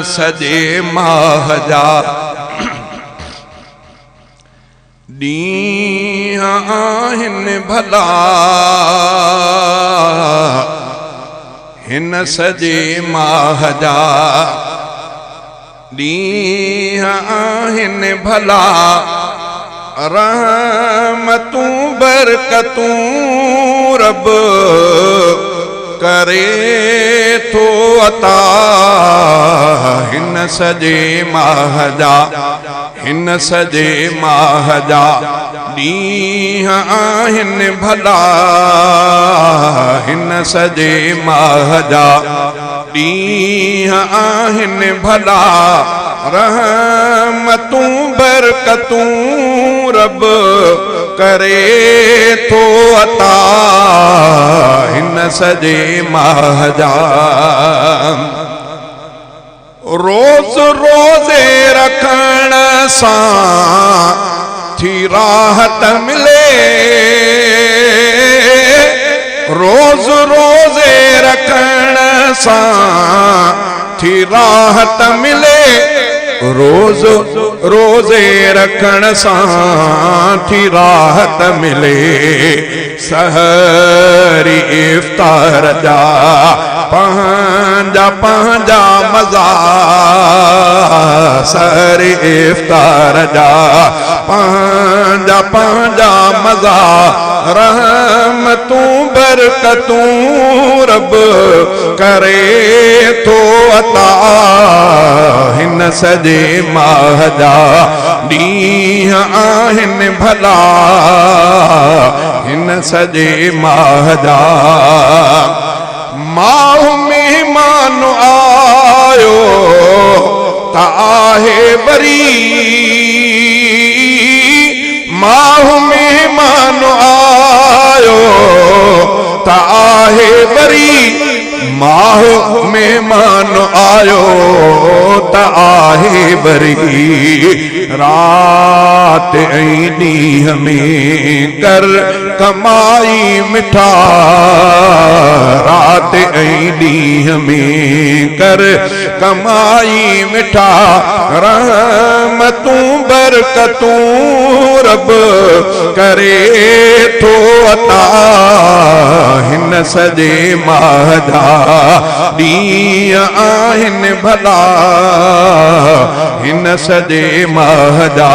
सजे माह जा ॾींहं आहिनि भला हिन सजे माह जा ॾींहं आहिनि भला रहमतूं बरकतूं रब करे थो अता हिन सजे माह जा हिन सजे माह जा ॾींहं आहिनि भला हिन सजे माह जा ॾींहं आहिनि भला रहमतूं बरकतूं रब करे थो अता हिन सजे माह जा रोज़ रोज़े रखण सां थी राहत मिले रोज़ रोज़े रखण सां थी राहत मिले रोज़ रोज़े रखण सां थी राहत मिले सहरी इफ्तार जा पंहिंजा पंहिंजा मज़ा सहरी इफ्तार जा पंहिंजा पंहिंजा मज़ा रहमतूं बरकतूं रब करे थो अता हिन सजे माह जा ॾींहं आहिनि भला हिन सजे माह जा माह मेहमान आयो त आहे वरी माह मेहमान आयो त आहे वरी माह मेहमान आयो त आहे वरी रात ऐं ॾींहं में कर कमाई मिठा रात ऐं ॾींहं में कर कमाई मिठा रहमतूं बरकतूं रब करे थो अता हिन सजे माह जा ॾींहं आहिनि भला हिन सजे माह जा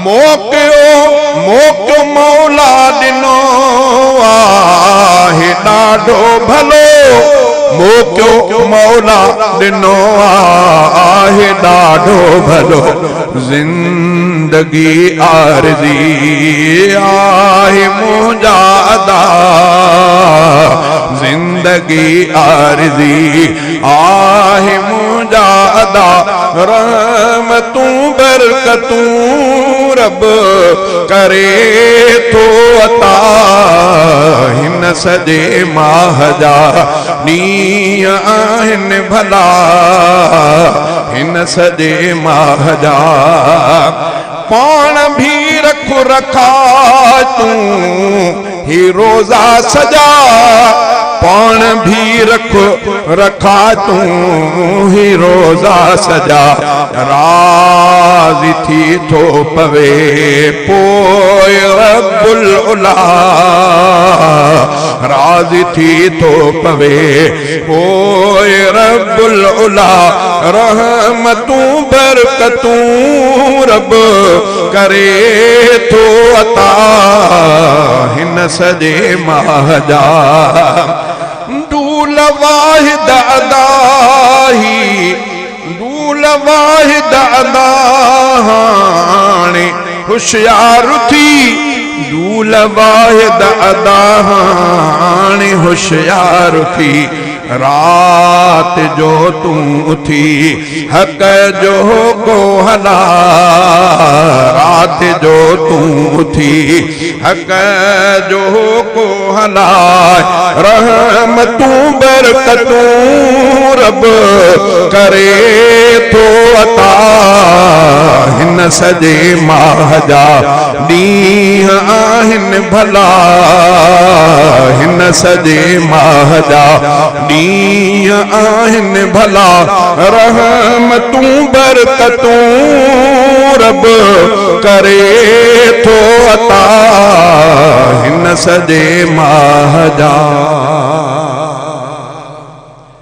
मोकियो मौला ॾिनो आहे ॾाढो भलो मोकियो मौला ॾिनो आहे ॾाढो भलो ज़िंदगी आरज़ी आहे मुंहिंजा अदा ज़िंदगी आरज़ी आहे मुंहिंजा अदा रहमतूं बरकतूं रब करे थो अता हिन सजे माह जा ॾींहं आहिनि भला हिन सजे माह जा पाण भी रखा तूं ही रोज़ा सजा पाण भी रखा तूं ही रोज़ा सजा राज़ी थी थो पवे पोइ रब्बुल उला राज़ी थी थो पवे पोइ रब्बुल उला रहमतूं बरकतूं रब करे थो अता हिन सजे माह जा दूल वाहिद अदाही दूल वाहिद अदा हाणे होशियार थी दूल वाहिद अदा हाणे होशियार थी रात जो तूं उथी हक जो को हला रात जो तूं उथी हक जो को हला रहमतूं बरकतूं रब करे थो अता हिन हिन सजे माह जा ॾींहं आहिनि भला हिन सजे माह जा ॾींहं आहिनि भला रहमतूं बरकतूं रब करे थो अता हिन सजे माह जा